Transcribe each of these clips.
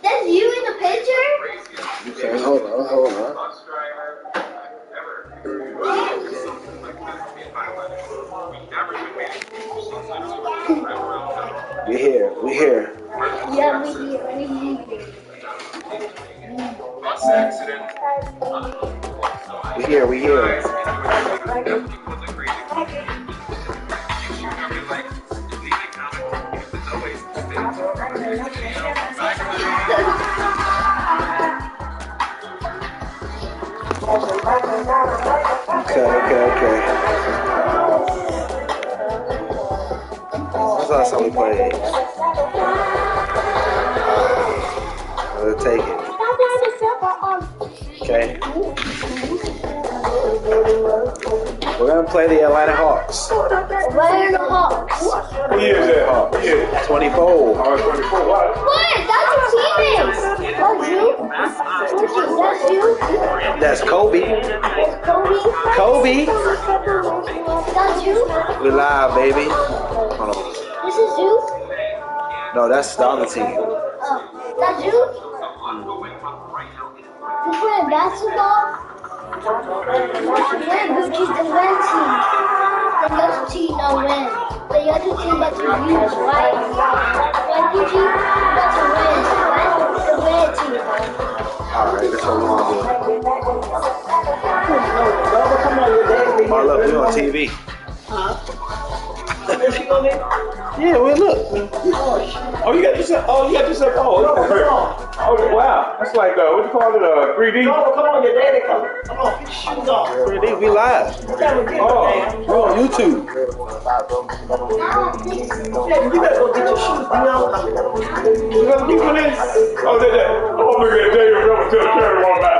That's you in the picture? Okay, hold on. We here. Yeah, we here. We here. Okay. That's not something we played. We'll take it. Okay. We're gonna play the Atlanta Hawks. Atlanta Hawks. What year is that? 24. Oh, 24. What? What? That's your teammates. That's you? That's you? That's Kobe. Kobe. That's you? We live, baby. Hold on. This is you? No, that's the other team. That's you? You playing basketball? Yeah, Gucci's the red team. The other team don't win. The other team about to lose, right? Right, Gucci? About to win, right? The red team. Alright, that's what we want to do. Oh, look, we on TV. Yeah, we look. Oh, you got yourself. Oh, wow. That's like what you call it? 3D. No, come on, your daddy come. Come on, get your shoes off. 3D, we live. We're on YouTube. Yeah, you better go get your shoes. You know, You got me for this? Oh, that. Oh, look at David Rubber to the camera on that.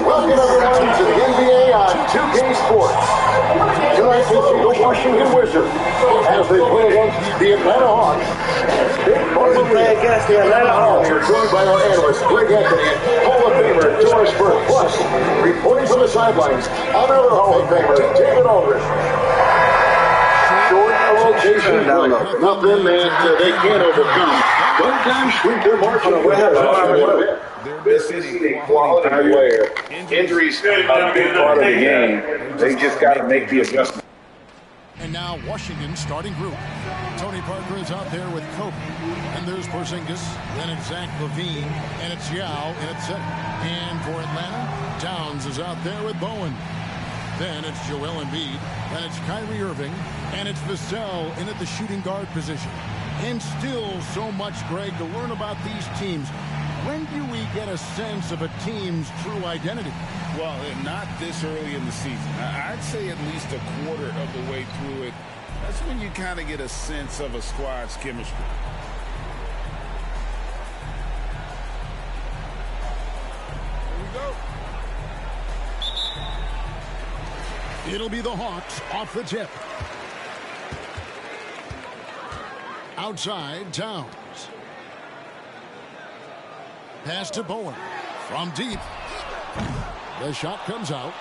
Welcome everyone to the NBA on 2K Sports. Tonight we'll see the Washington Wizards as they play against the Atlanta Hawks. We're joined by our analyst Greg Anthony and Hall of Famer Doris Burke. Plus, reporting from the sidelines, another Hall of Famer David Aldridge. Short location play, nothing that they can't overcome. Sometimes sweep their marching. This is a quality player. Injuries are a big part of the game. They just got to make the adjustment. And now Washington's starting group. Tony Parker is out there with Kobe. And there's Porzingis. Then it's Zach LaVine. And it's Yao in at center. And for Atlanta, Towns is out there with Bowen. Then it's Joel Embiid. Then it's Kyrie Irving. And it's Vassell in at the shooting guard position. And still so much, Greg, to learn about these teams. When do we get a sense of a team's true identity? Well, not this early in the season. I'd say at least a quarter of the way through it. That's when you kind of get a sense of a squad's chemistry. Here we go. It'll be the Hawks off the tip. Outside, Towns. Pass to Bowen. From deep. The shot comes out.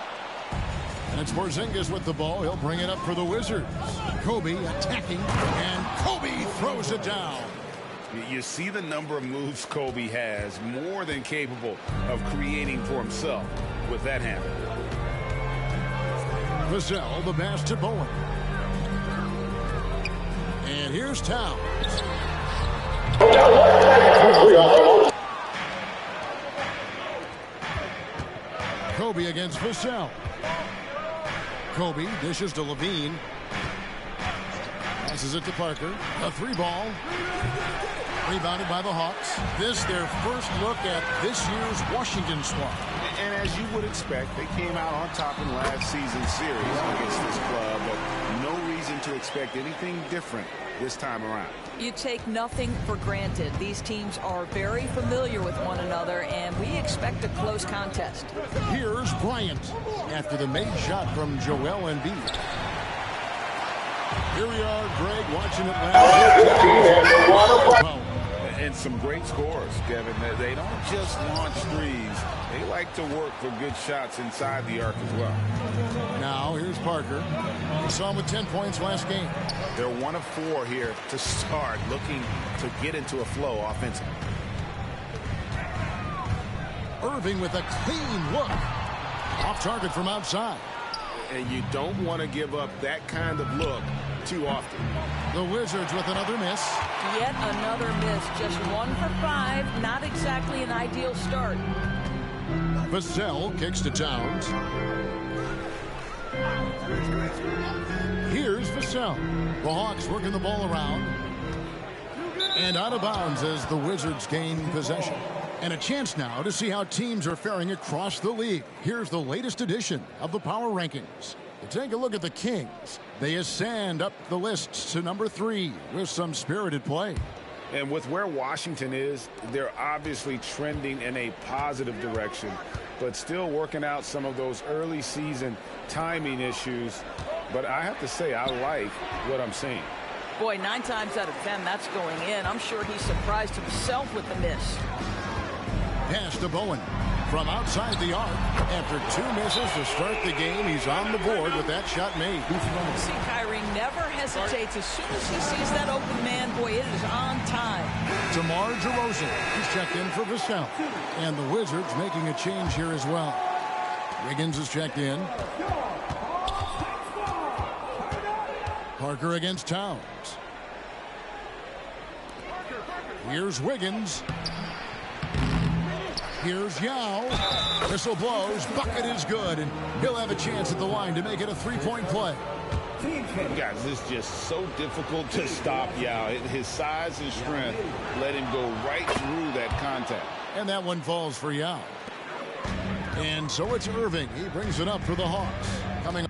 And it's Porzingis with the ball. He'll bring it up for the Wizards. Kobe attacking. And Kobe throws it down. You see the number of moves Kobe has, more than capable of creating for himself with that hand. Vassell, the pass to Bowen. And here's Towns. Kobe against Vassell. Kobe dishes to LaVine. Passes it to Parker. A three ball. Rebounded by the Hawks. This their first look at this year's Washington squad. And as you would expect, they came out on top in last season's series against this club, but no reason to expect anything different this time around. You take nothing for granted. These teams are very familiar with one another, and we expect a close contest. Here's Bryant after the made shot from Joel Embiid. Here we are, Greg, watching Atlanta. And some great scores, Kevin. They don't just launch threes. They like to work for good shots inside the arc as well. Now, here's Parker. We saw him with 10 points last game. They're 1 of 4 here to start, looking to get into a flow offensively. Irving with a clean look. Off target from outside. And you don't want to give up that kind of look too often. The Wizards with another miss. Yet another miss. Just 1 for 5. Not exactly an ideal start. Vassell kicks to Towns. Here's Vassell. The Hawks working the ball around. And out of bounds as the Wizards gain possession. And a chance now to see how teams are faring across the league. Here's the latest edition of the Power Rankings. To take a look at the Kings. They ascend up the list to number 3 with some spirited play. And with where Washington is, they're obviously trending in a positive direction, but still working out some of those early season timing issues. But I have to say, I like what I'm seeing. Boy, 9 times out of 10, that's going in. I'm sure he's surprised himself with the miss. Pass to Bowen from outside the arc. After 2 misses to start the game, he's on the board with that shot made. See, Kyrie never hesitates. As soon as he sees that open man, boy, it is on time. DeMar DeRozan, he's checked in for Vassell. And the Wizards making a change here as well. Wiggins is checked in. Parker against Towns. Here's Wiggins. Here's Yao. Whistle blows. Bucket is good. And he'll have a chance at the line to make it a 3-point play. Guys, this is just so difficult to stop Yao. His size and strength let him go right through that contact. And that one falls for Yao. And so it's Irving. He brings it up for the Hawks. Coming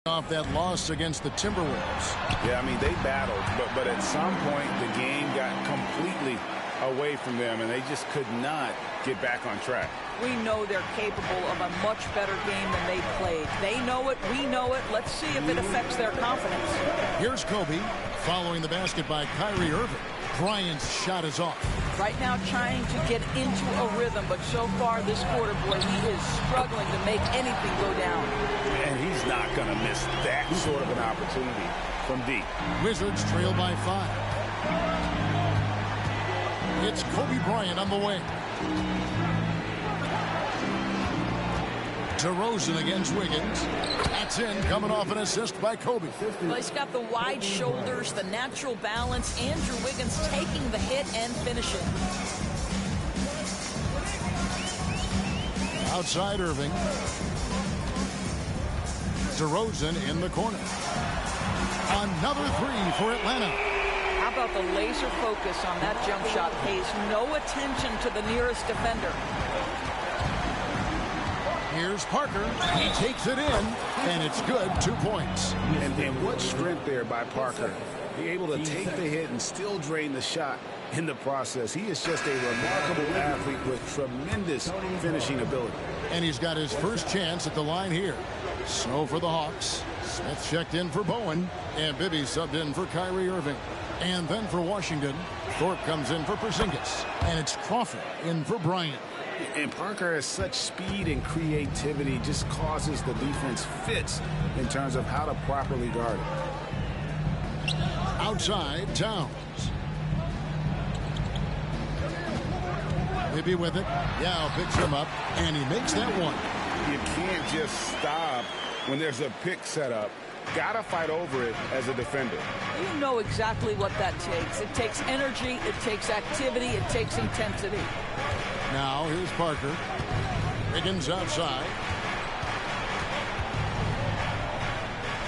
off that loss against the Timberwolves. Yeah, I mean, they battled, but at some point the game got completely away from them, and they just could not get back on track. We know they're capable of a much better game than they played. They know it, we know it. Let's see if it affects their confidence. Here's Kobe following the basket by Kyrie Irving. Bryant's shot is off. Right now trying to get into a rhythm, but so far this quarter, boy, he is struggling to make anything go down. And he's not going to miss that sort of an opportunity from deep. Wizards trail by 5. It's Kobe Bryant on the wing. DeRozan against Wiggins. That's in, coming off an assist by Kobe. Well, he's got the wide shoulders, the natural balance. Andrew Wiggins taking the hit and finishing. Outside Irving. DeRozan in the corner. Another 3 for Atlanta. How about the laser focus on that jump shot? Pays no attention to the nearest defender. Here's Parker. He takes it in, and it's good. 2 points. And what strength there by Parker. Be able to take the hit and still drain the shot in the process. He is just a remarkable athlete with tremendous finishing ability. And he's got his first chance at the line here. So for the Hawks, Smith checked in for Bowen, and Bibby subbed in for Kyrie Irving. And then for Washington, Thorpe comes in for Porzingis, and it's Crawford in for Bryant. And Parker has such speed and creativity, just causes the defense fits in terms of how to properly guard it. Outside, Towns. Bibby with it. Yao picks him up, and he makes that one. You can't just stop when there's a pick set up got to fight over it as a defender. You know exactly what that takes. It takes energy, it takes activity, it takes intensity. Now here's Parker. Wiggins outside.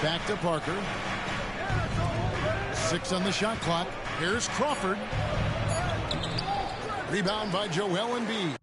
Back to Parker. 6 on the shot clock. Here's Crawford. Rebound by Joel Embiid.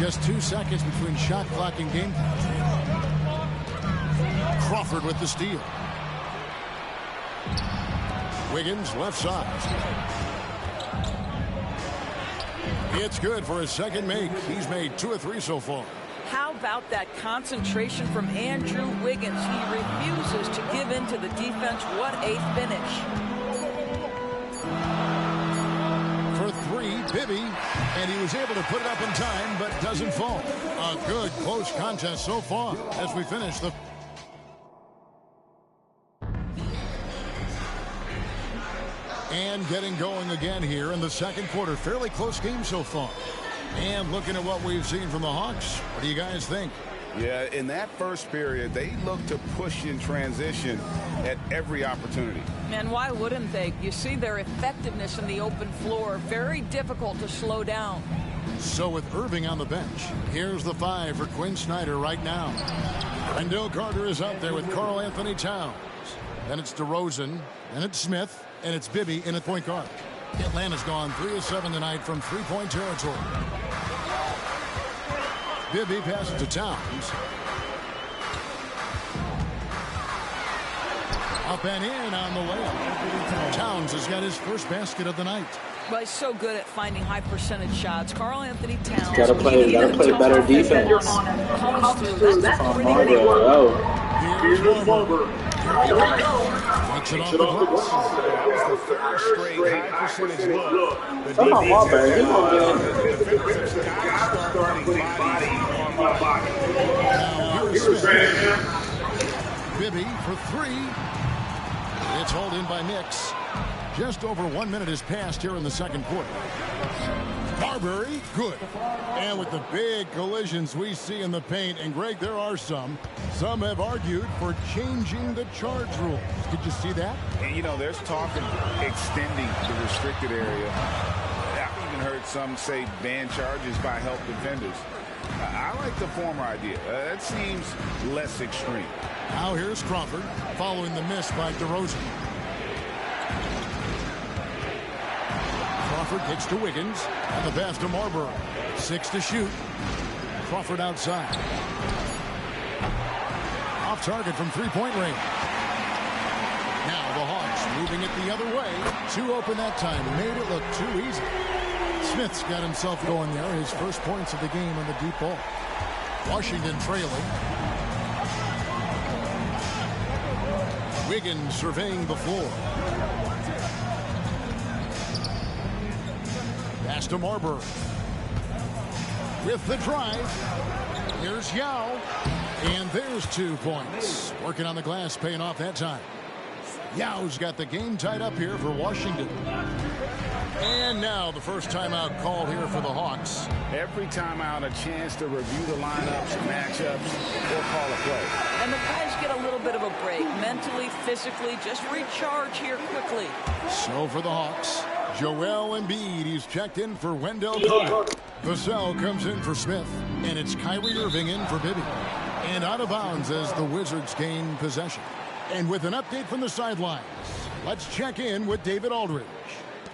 Just 2 seconds between shot clock and game time. Crawford with the steal. Wiggins left side. It's good for his second make. He's made 2 of 3 so far. How about that concentration from Andrew Wiggins? He refuses to give in to the defense. What a finish. For three, Bibby, and he was able to put it up in time, but doesn't fall. A good close contest so far as we finish the... And getting going again here in the second quarter. Fairly close game so far. And looking at what we've seen from the Hawks, what do you guys think? Yeah, in that first period, they looked to push in transition at every opportunity. And why wouldn't they? You see their effectiveness in the open floor. Very difficult to slow down. So with Irving on the bench, here's the 5 for Quinn Snyder right now. Wendell Carter is out there with Karl Anthony Towns. Then it's DeRozan, and it's Smith, and it's Bibby in at point guard. Atlanta's gone 3 of 7 tonight from three-point territory. Bibby passes to Towns. Up and in on the layup. Towns has got his first basket of the night. Well, he's so good at finding high percentage shots. Karl Anthony Towns. Gotta play better defense. Comes through. That's pretty good work. Oh, Here's Barber. Takes it off the glass. That was the third straight high percentage look. come on, Marbury. Come on, man. Now here's Smith. Bibby for 3. It's hauled in by Nix. Just over 1 minute has passed here in the second quarter. Marbury, good. And with the big collisions we see in the paint, and Greg, there are some have argued for changing the charge rules. Did you see that? And, you know, there's talk of extending the restricted area. I've even heard some say ban charges by help defenders. I like the former idea. That seems less extreme. Now here's Crawford following the miss by DeRozan. Crawford kicks to Wiggins, and the pass to Marbury. 6 to shoot. Crawford outside. Off target from three-point range. Now the Hawks moving it the other way. 2 open that time. Made it look too easy. Smith's got himself going there. His first points of the game on the deep ball. Washington trailing. Wiggins surveying the floor. Pass to Marbury. With the drive. Here's Yao. And there's 2 points. Working on the glass, paying off that time. Yao's got the game tied up here for Washington. And now the first timeout called here for the Hawks. Every timeout, a chance to review the lineups, matchups, or call a play. And the guys get a little bit of a break. Mentally, physically, just recharge here quickly. So for the Hawks, Joel Embiid, he's checked in for Wendell Carter. Vassell comes in for Smith, and it's Kyrie Irving in for Bibby. And out of bounds as the Wizards gain possession. And with an update from the sidelines, let's check in with David Aldridge.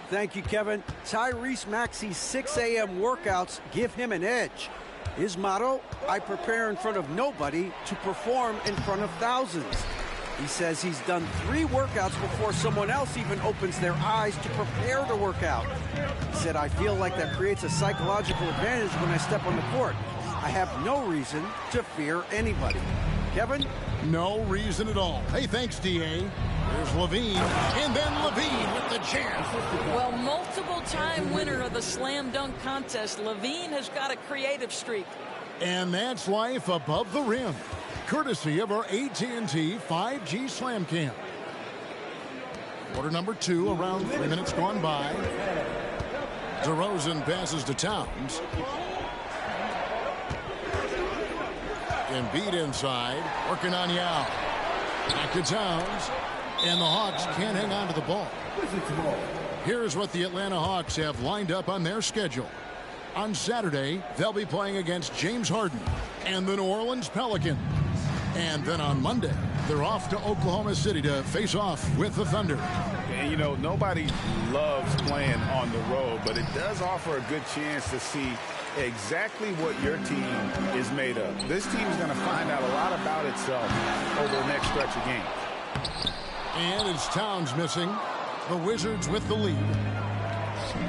Thank you, Kevin. Tyrese Maxey's 6 a.m. workouts give him an edge. His motto, I prepare in front of nobody to perform in front of thousands. He says he's done 3 workouts before someone else even opens their eyes to prepare to work out. He said, I feel like that creates a psychological advantage when I step on the court. I have no reason to fear anybody. Kevin? No reason at all. Hey, thanks, D.A. There's Levine, and then Levine with the jam. Well, multiple-time winner of the slam dunk contest, Levine has got a creative streak. And that's life above the rim, courtesy of our AT&T 5G Slam Cam. Quarter number 2, around 3 minutes gone by. DeRozan passes to Towns. Embiid inside, working on Yao. Back to Towns, and the Hawks can't hang on to the ball. Here's what the Atlanta Hawks have lined up on their schedule. On Saturday, they'll be playing against James Harden and the New Orleans Pelicans. And then on Monday, they're off to Oklahoma City to face off with the Thunder. And, you know, nobody loves playing on the road, but it does offer a good chance to see exactly what your team is made of. This team is going to find out a lot about itself over the next stretch of games. And it's Towns missing. The Wizards with the lead.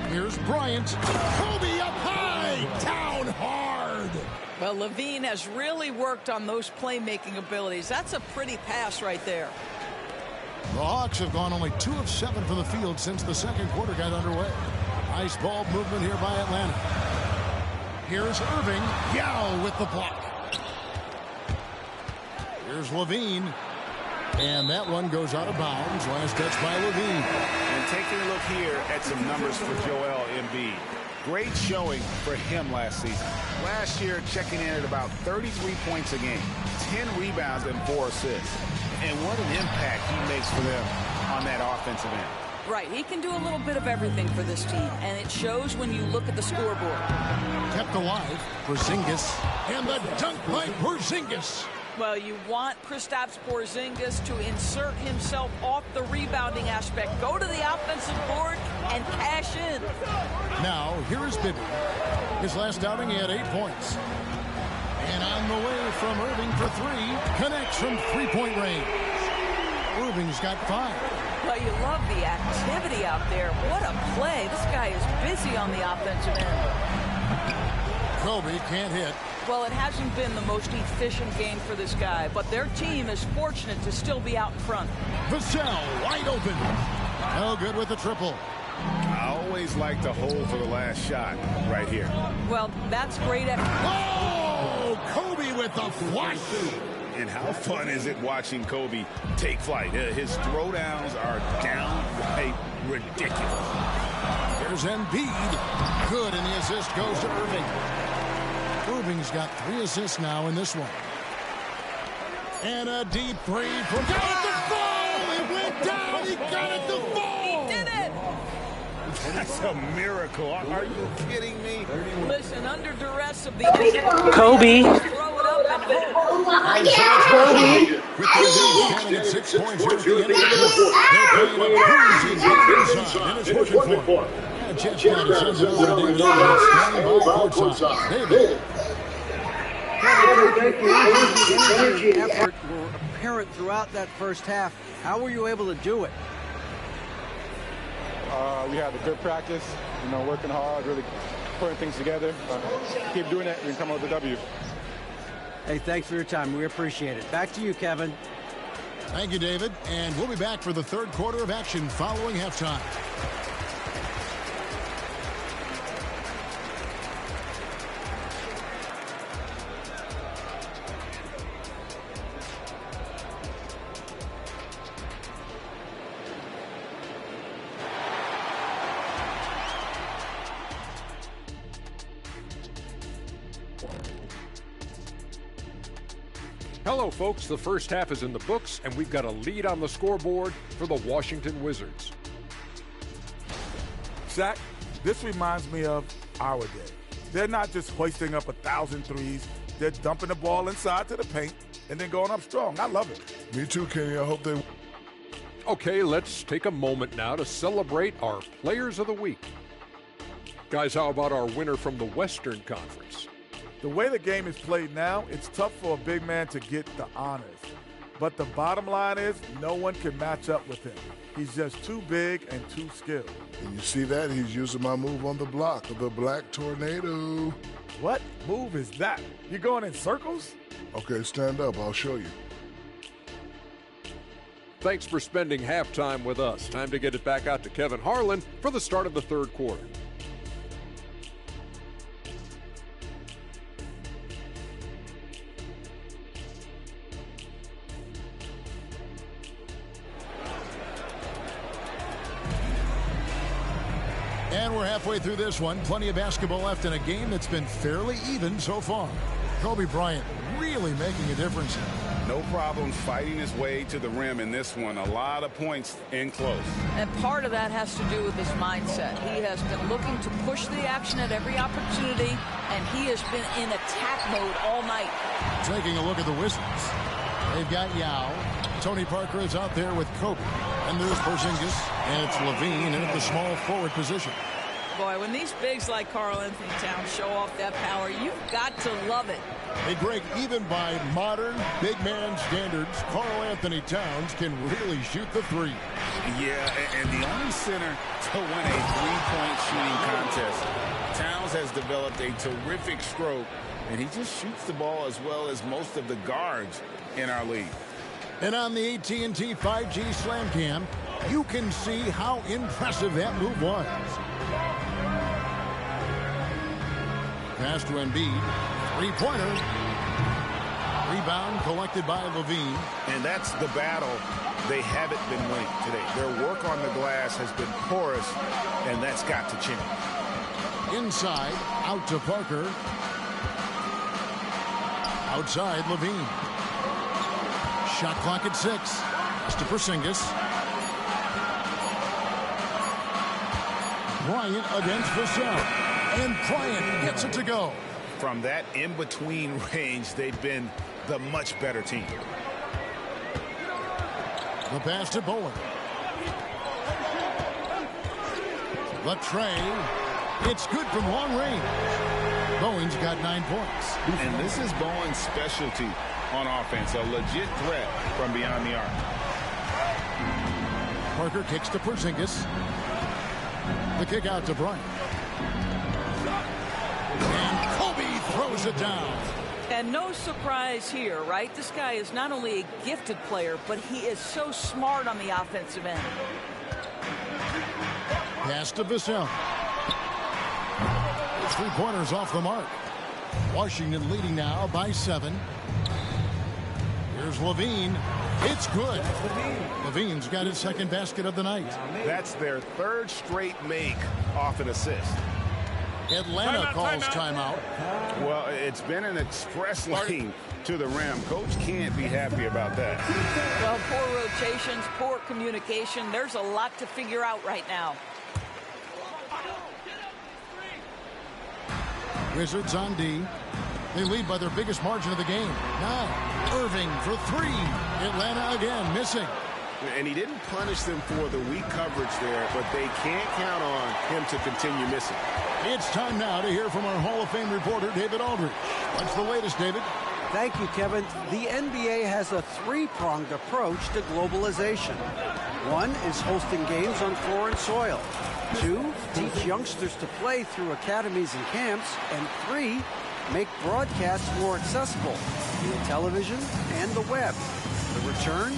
Here's Bryant. Kobe up high. Down hard. Well, Levine has really worked on those playmaking abilities. That's a pretty pass right there. The Hawks have gone only 2 of 7 from the field since the second quarter got underway. Nice ball movement here by Atlanta. Here's Irving. Yao with the block. Here's Levine. And that one goes out of bounds. Last touch by Levine. And taking a look here at some numbers for Joel Embiid. Great showing for him last season. Last year, checking in at about 33 points a game, 10 rebounds and 4 assists. And what an impact he makes for them on that offensive end. Right, he can do a little bit of everything for this team, and it shows when you look at the scoreboard. Kept alive, Porzingis, and the dunk by Porzingis. Well, you want Kristaps Porzingis to insert himself off the rebounding aspect, go to the offensive board, and cash in. Now, here is Bibby. His last outing, he had 8 points. And on the way from Irving for 3, connects from three-point range. Irving's got 5. Well, you love the activity out there. What a play. This guy is busy on the offensive end. Kobe can't hit. Well, it hasn't been the most efficient game for this guy, but their team is fortunate to still be out in front. Vassell wide open. No good with the triple. I always like to hold for the last shot right here. Well, that's great. Oh, Kobe with the flush. And how fun is it watching Kobe take flight? His throwdowns are downright ridiculous. Here's Embiid. Good, and the assist goes to Irving. Irving's got 3 assists now in this one. And a deep three from down at the fall. It went down. He got it to fall. He did it. That's a miracle. Are you kidding me? Listen, under duress of the Kobe. throw it up and Kobe. With the 6 points here at the end of the quarter. They're playing a cruising inside, and it's working for him. Jeff Scott sends it over to David Ellis, standing by courtside. David. Effort were apparent throughout that first half. How were you able to do it? We had a good practice, working hard, really putting things together. Keep doing that, we can come out with a W. Hey, thanks for your time. We appreciate it. Back to you, Kevin. Thank you, David. And we'll be back for the third quarter of action following halftime. Hello, folks. The first half is in the books, and we've got a lead on the scoreboard for the Washington Wizards. Shaq, this reminds me of our day. They're not just hoisting up 1,000 threes. They're dumping the ball inside to the paint and then going up strong. I love it. Me too, Kenny. I hope they... Okay, let's take a moment now to celebrate our Players of the Week. Guys, how about our winner from the Western Conference? The way the game is played now, it's tough for a big man to get the honors. But the bottom line is no one can match up with him. He's just too big and too skilled. And you see that? He's using my move on the block, the Black Tornado. What move is that? You going in circles? Okay, stand up. I'll show you. Thanks for spending halftime with us. Time to get it back out to Kevin Harlan for the start of the third quarter. And we're halfway through this one. Plenty of basketball left in a game that's been fairly even so far. Kobe Bryant really making a difference. No problems fighting his way to the rim in this one. A lot of points in close. And part of that has to do with his mindset. He has been looking to push the action at every opportunity, and he has been in attack mode all night. Taking a look at the Wizards. They've got Yao. Tony Parker is out there with Kobe. And there's Porzingis. And it's Levine in at the small forward position. Boy, when these bigs like Karl-Anthony Towns show off that power, you've got to love it. Hey, Greg, even by modern big man standards, Karl-Anthony Towns can really shoot the three. Yeah, and the only center to win a three-point shooting contest. Towns has developed a terrific stroke and he just shoots the ball as well as most of the guards in our league. And on the AT&T 5G Slam Cam, you can see how impressive that move was. Pass to Embiid. Three-pointer. Rebound collected by Levine. And that's the battle they haven't been winning today. Their work on the glass has been porous, and that's got to change. Inside, out to Parker. Outside, Levine. Shot clock at 6. Pass to Porzingis. Bryant against Vassell. And Bryant gets it to go. From that in-between range, they've been the much better team. The pass to Bowen. The tray. It's good from long range. Bowen's got 9 points. And this is Bowen's specialty on offense, a legit threat from beyond the arc. Parker kicks to Porzingis. The kick out to Bryant. And Kobe throws it down. And no surprise here, right? This guy is not only a gifted player, but he is so smart on the offensive end. Pass to Vassell. 3-pointers off the mark. Washington leading now by 7. Here's Levine. It's good. Levine's got his second basket of the night. That's their 3rd straight make off an assist. Atlanta calls timeout. Well, it's been an express lane to the rim. Coach can't be happy about that. Well, poor rotations, poor communication. There's a lot to figure out right now. Wizards on D. They lead by their biggest margin of the game. Now, Irving for 3. Atlanta again missing. And he didn't punish them for the weak coverage there, but they can't count on him to continue missing. It's time now to hear from our Hall of Fame reporter, David Aldridge. What's the latest, David? Thank you, Kevin. The NBA has a 3-pronged approach to globalization. 1 is hosting games on foreign soil. 2, teach youngsters to play through academies and camps. And 3, make broadcasts more accessible via television and the web. The return?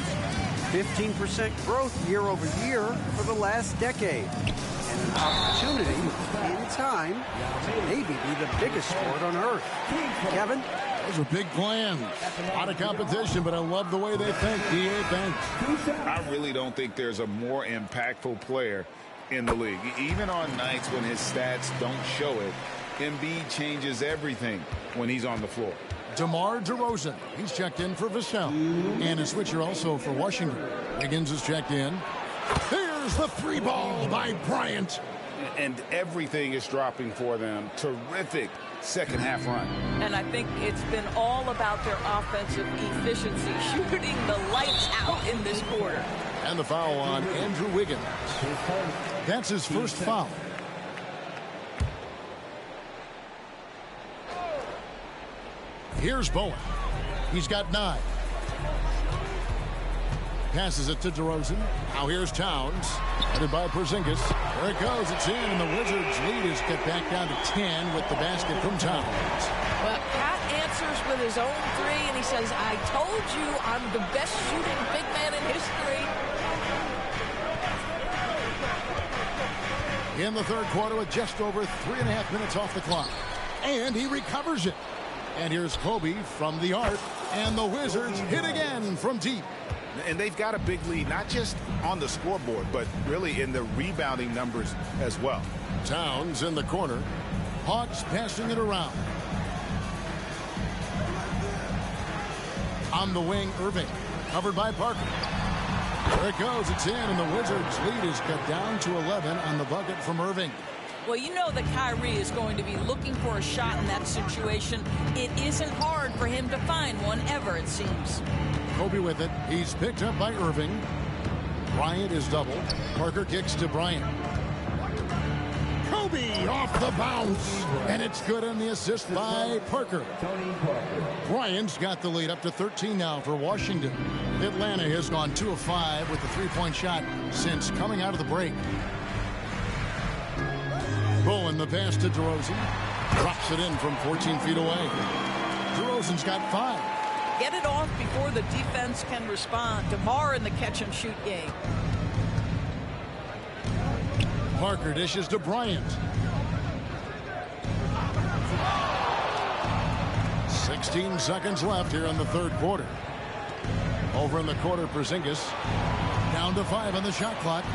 15% growth year over year for the last decade. And an opportunity in time to maybe be the biggest sport on earth. Kevin? Those are big plans. A lot of competition, but I love the way they think. DA thanks. I really don't think there's a more impactful player in the league. Even on nights when his stats don't show it, Embiid changes everything when he's on the floor. DeMar DeRozan. He's checked in for Vassell. And a switcher also for Washington. Wiggins is checked in. There's the 3-ball by Bryant. And everything is dropping for them. Terrific second half run. And I think it's been all about their offensive efficiency, shooting the lights out in this quarter. And the foul on Andrew Wiggins. That's his first foul. Here's Bowen. He's got 9. Passes it to DeRozan. Now here's Towns. Headed by Porzingis. There it goes. It's in, and the Wizards' lead is cut back down to 10 with the basket from Towns. Well, Pat answers with his own 3, and he says, I told you I'm the best shooting big man in history. In the third quarter with just over 3.5 minutes off the clock. And he recovers it. And here's Kobe from the arc. And the Wizards hit again from deep. And they've got a big lead, not just on the scoreboard, but really in the rebounding numbers as well. Towns in the corner. Hawks passing it around. On the wing, Irving. Covered by Parker. There it goes. It's in, and the Wizards' lead is cut down to 11 on the bucket from Irving. Well, you know that Kyrie is going to be looking for a shot in that situation. It isn't hard for him to find one ever, it seems. Kobe with it. He's picked up by Irving. Bryant is doubled. Parker kicks to Bryant. Kobe off the bounce. And it's good on the assist by Parker. Bryant's got the lead up to 13 now for Washington. Atlanta has gone 2 of 5 with the 3-point shot since coming out of the break. Bowen the pass to DeRozan. Drops it in from 14 feet away. DeRozan's got 5. Get it off before the defense can respond. DeMar in the catch-and-shoot game. Parker dishes to Bryant. 16 seconds left here in the third quarter. Over in the quarter, Porzingis. Down to 5 on the shot clock.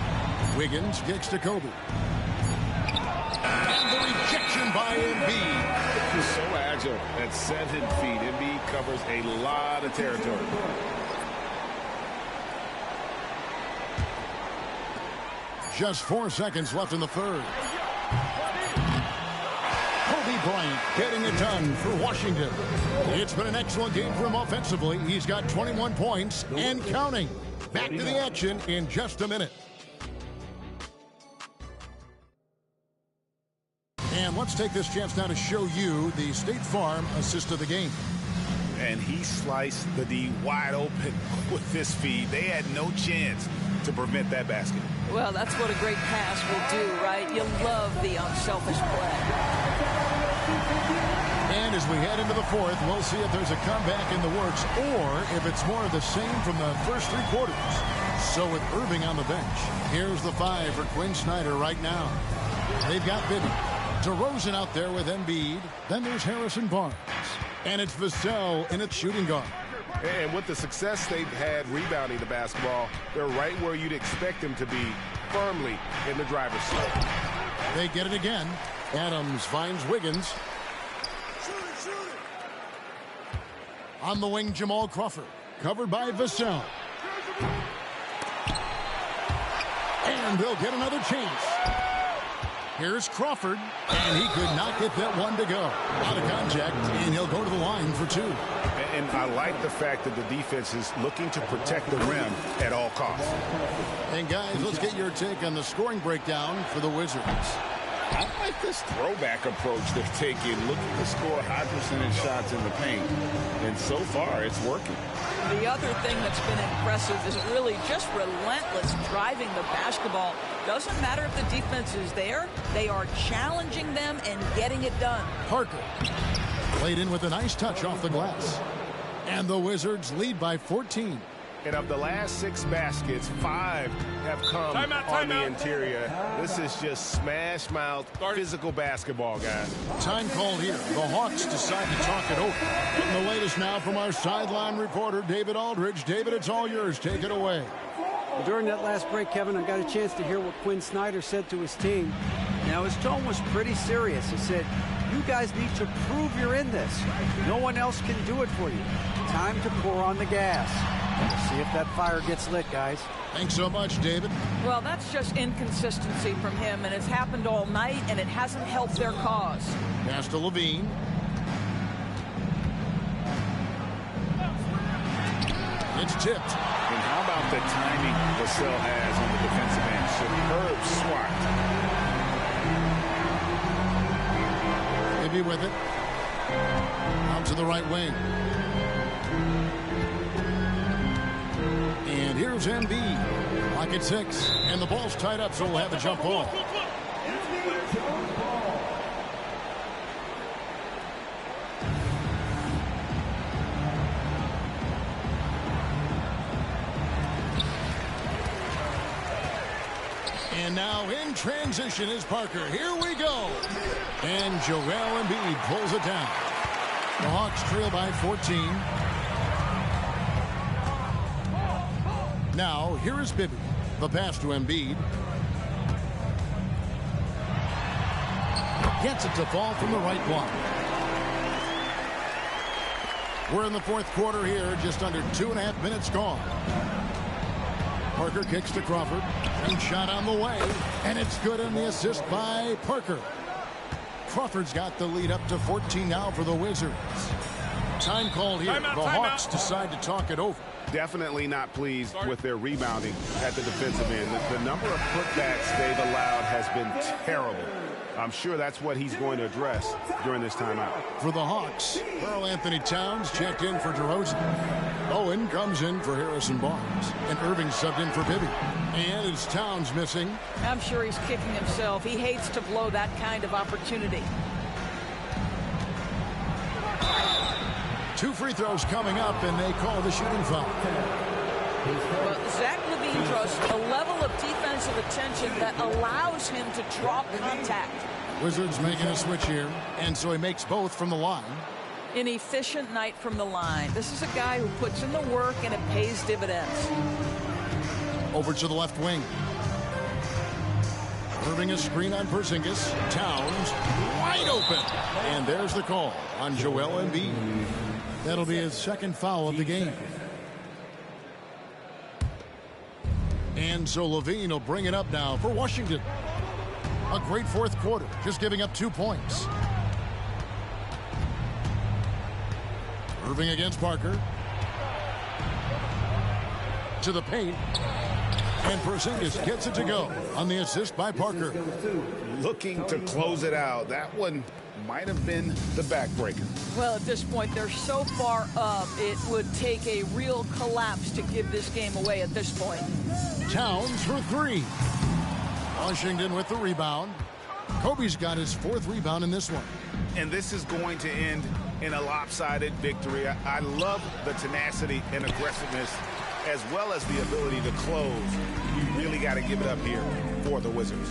Wiggins kicks to Kobe. And the rejection by Embiid. He's so agile at 7 feet. Embiid covers a lot of territory. Just 4 seconds left in the third. Kobe Bryant getting it done for Washington. It's been an excellent game for him offensively. He's got 21 points and counting. Back to the action in just a minute. And let's take this chance now to show you the State Farm assist of the game. And he sliced the D wide open with this feed. They had no chance to prevent that basket. Well, that's what a great pass will do, right? You love the unselfish play. And as we head into the fourth, we'll see if there's a comeback in the works or if it's more of the same from the first 3 quarters. So with Irving on the bench, here's the 5 for Quinn Snyder right now. They've got Bibby. DeRozan out there with Embiid. Then there's Harrison Barnes. And it's Vassell in its shooting guard. And with the success they've had rebounding the basketball, they're right where you'd expect them to be, firmly in the driver's seat. They get it again. Adams finds Wiggins. On the wing, Jamal Crawford. Covered by Vassell. And they'll get another chance. Here's Crawford, and he could not get that one to go. Out of contact, and he'll go to the line for 2. And I like the fact that the defense is looking to protect the rim at all costs. And guys, let's get your take on the scoring breakdown for the Wizards. I like this throwback approach they're taking, looking to score high percentage shots in the paint. And so far, it's working. The other thing that's been impressive is really just relentless driving the basketball. Doesn't matter if the defense is there. They are challenging them and getting it done. Parker played in with a nice touch off the glass. And the Wizards lead by 14. And of the last 6 baskets, 5 have come on the interior. This is just smash-mouth, physical basketball, guys. Time called here. The Hawks decide to talk it over. And the latest now from our sideline reporter, David Aldridge. David, it's all yours. Take it away. Well, during that last break, Kevin, I got a chance to hear what Quinn Snyder said to his team. Now, his tone was pretty serious. He said, you guys need to prove you're in this. No one else can do it for you. Time to pour on the gas. We'll see if that fire gets lit, guys. Thanks so much, David. Well, that's just inconsistency from him, and it's happened all night, and it hasn't helped their cause. Pass to Levine. It's tipped. And how about the timing Vassell has on the defensive end? Superb swat. Maybe with it. Out to the right wing. And here's Embiid. Clock at 6. And the ball's tied up, so we'll have a jump ball. And now in transition is Parker. Here we go. And Joel Embiid pulls it down. The Hawks trail by 14. Now, here is Bibby. The pass to Embiid. Gets it to fall from the right block. We're in the fourth quarter here, just under 2.5 minutes gone. Parker kicks to Crawford. And shot on the way. And it's good on the assist by Parker. Crawford's got the lead up to 14 now for the Wizards. Time called here. The Hawks decide to talk it over. Definitely not pleased with their rebounding at the defensive end. The number of putbacks they've allowed has been terrible. I'm sure that's what he's going to address during this timeout. For the Hawks, Karl Anthony Towns checked in for DeRozan. Owen comes in for Harrison Barnes. And Irving subbed in for Bibby. And it's Towns missing. I'm sure he's kicking himself. He hates to blow that kind of opportunity. 2 free throws coming up, and they call the shooting foul. Well, Zach LaVine draws a level of defensive attention that allows him to draw contact. Wizards making a switch here, and so he makes both from the line. An efficient night from the line. This is a guy who puts in the work, and it pays dividends. Over to the left wing. Irving a screen on Porzingis. Towns wide open. And there's the call on Joel Embiid. That'll be his second foul of the game. And so LaVine will bring it up now for Washington. A great fourth quarter, just giving up 2 points. Irving against Parker. To the paint. And Porzingis gets it to go on the assist by Parker. Looking to close it out. That one might have been the backbreaker. Well, at this point, they're so far up, it would take a real collapse to give this game away at this point. Towns for 3. Washington with the rebound. Kobe's got his 4th rebound in this one. And this is going to end in a lopsided victory. I love the tenacity and aggressiveness, as well as the ability to close. You really got to give it up here for the Wizards.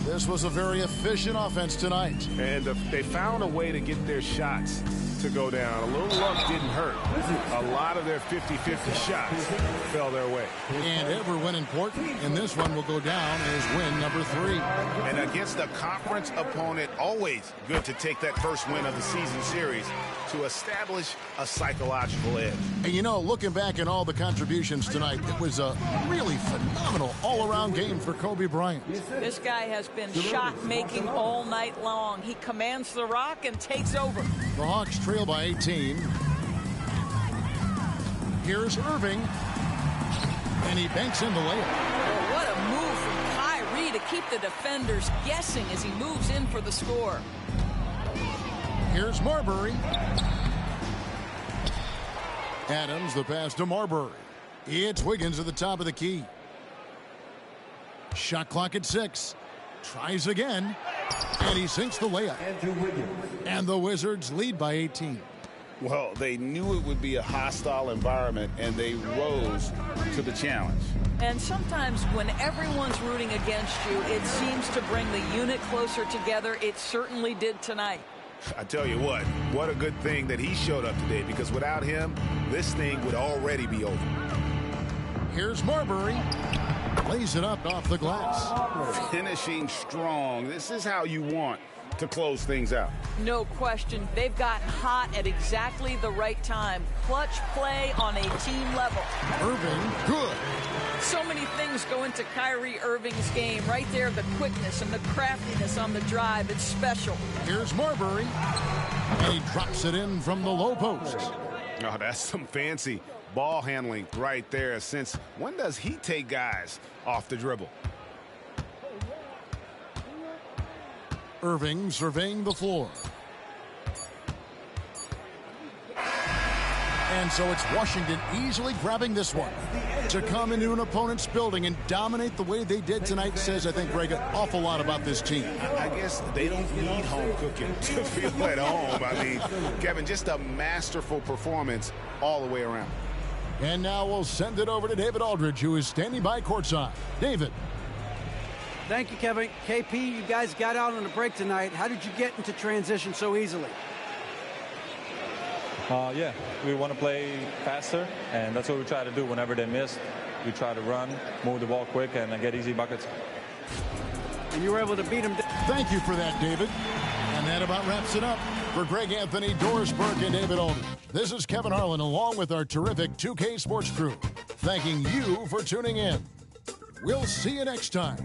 This was a very efficient offense tonight. And they found a way to get their shots to go down. A little luck didn't hurt. A lot of their 50-50 shots fell their way. And ever when important, and this one will go down as win number 3. And against a conference opponent, always good to take that first win of the season series to establish a psychological edge. And you know, looking back at all the contributions tonight, it was a really phenomenal all-around game for Kobe Bryant. This guy has been shot-making all night long. He commands the rock and takes over. The Hawks trail by 18. Here's Irving. And he banks in the layup. Oh, what a move from Kyrie to keep the defenders guessing as he moves in for the score. Here's Marbury. Adams, the pass to Marbury. It's Wiggins at the top of the key. Shot clock at 6. Tries again. And he sinks the layup. And the Wizards lead by 18. Well, they knew it would be a hostile environment, and they rose to the challenge. And sometimes when everyone's rooting against you, it seems to bring the unit closer together. It certainly did tonight. I tell you what a good thing that he showed up today, because without him, this thing would already be over. Here's Marbury. Lays it up off the glass. Finishing strong. This is how you want to close things out. No question. They've gotten hot at exactly the right time. Clutch play on a team level. Irving, good. So many things go into Kyrie Irving's game. Right there, the quickness and the craftiness on the drive. It's special. Here's Marbury. And he drops it in from the low post. Oh, that's some fancy ball handling right there. Since when does he take guys off the dribble? Irving surveying the floor. And so it's Washington easily grabbing this one. To come into an opponent's building and dominate the way they did tonight says, I think, Greg, an awful lot about this team. I guess they don't need home cooking to feel at home. I mean, Kevin, just a masterful performance all the way around. And now we'll send it over to David Aldridge, who is standing by courtside. David. Thank you, Kevin. KP, you guys got out on a break tonight. How did you get into transition so easily? Yeah, we want to play faster, and that's what we try to do whenever they miss. We try to run, move the ball quick, and get easy buckets. And you were able to beat them. Thank you for that, David. And that about wraps it up. For Greg Anthony, Doris Burke, and David Aldridge, this is Kevin Harlan along with our terrific 2K Sports crew, thanking you for tuning in. We'll see you next time.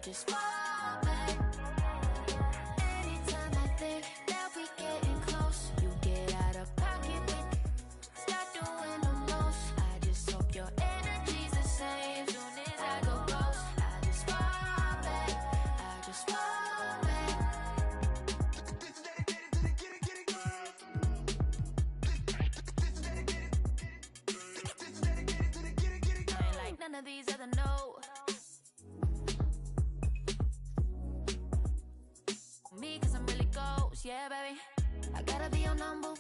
just fall back. Anytime I think that we getting close, you get out of pocket with, start doing the most. I just hope your energy's the same. Soon as I go ghost, I just fall back. I just fall back. I ain't like none of these other no. Me, cause I'm really ghost, yeah, baby. I gotta be your number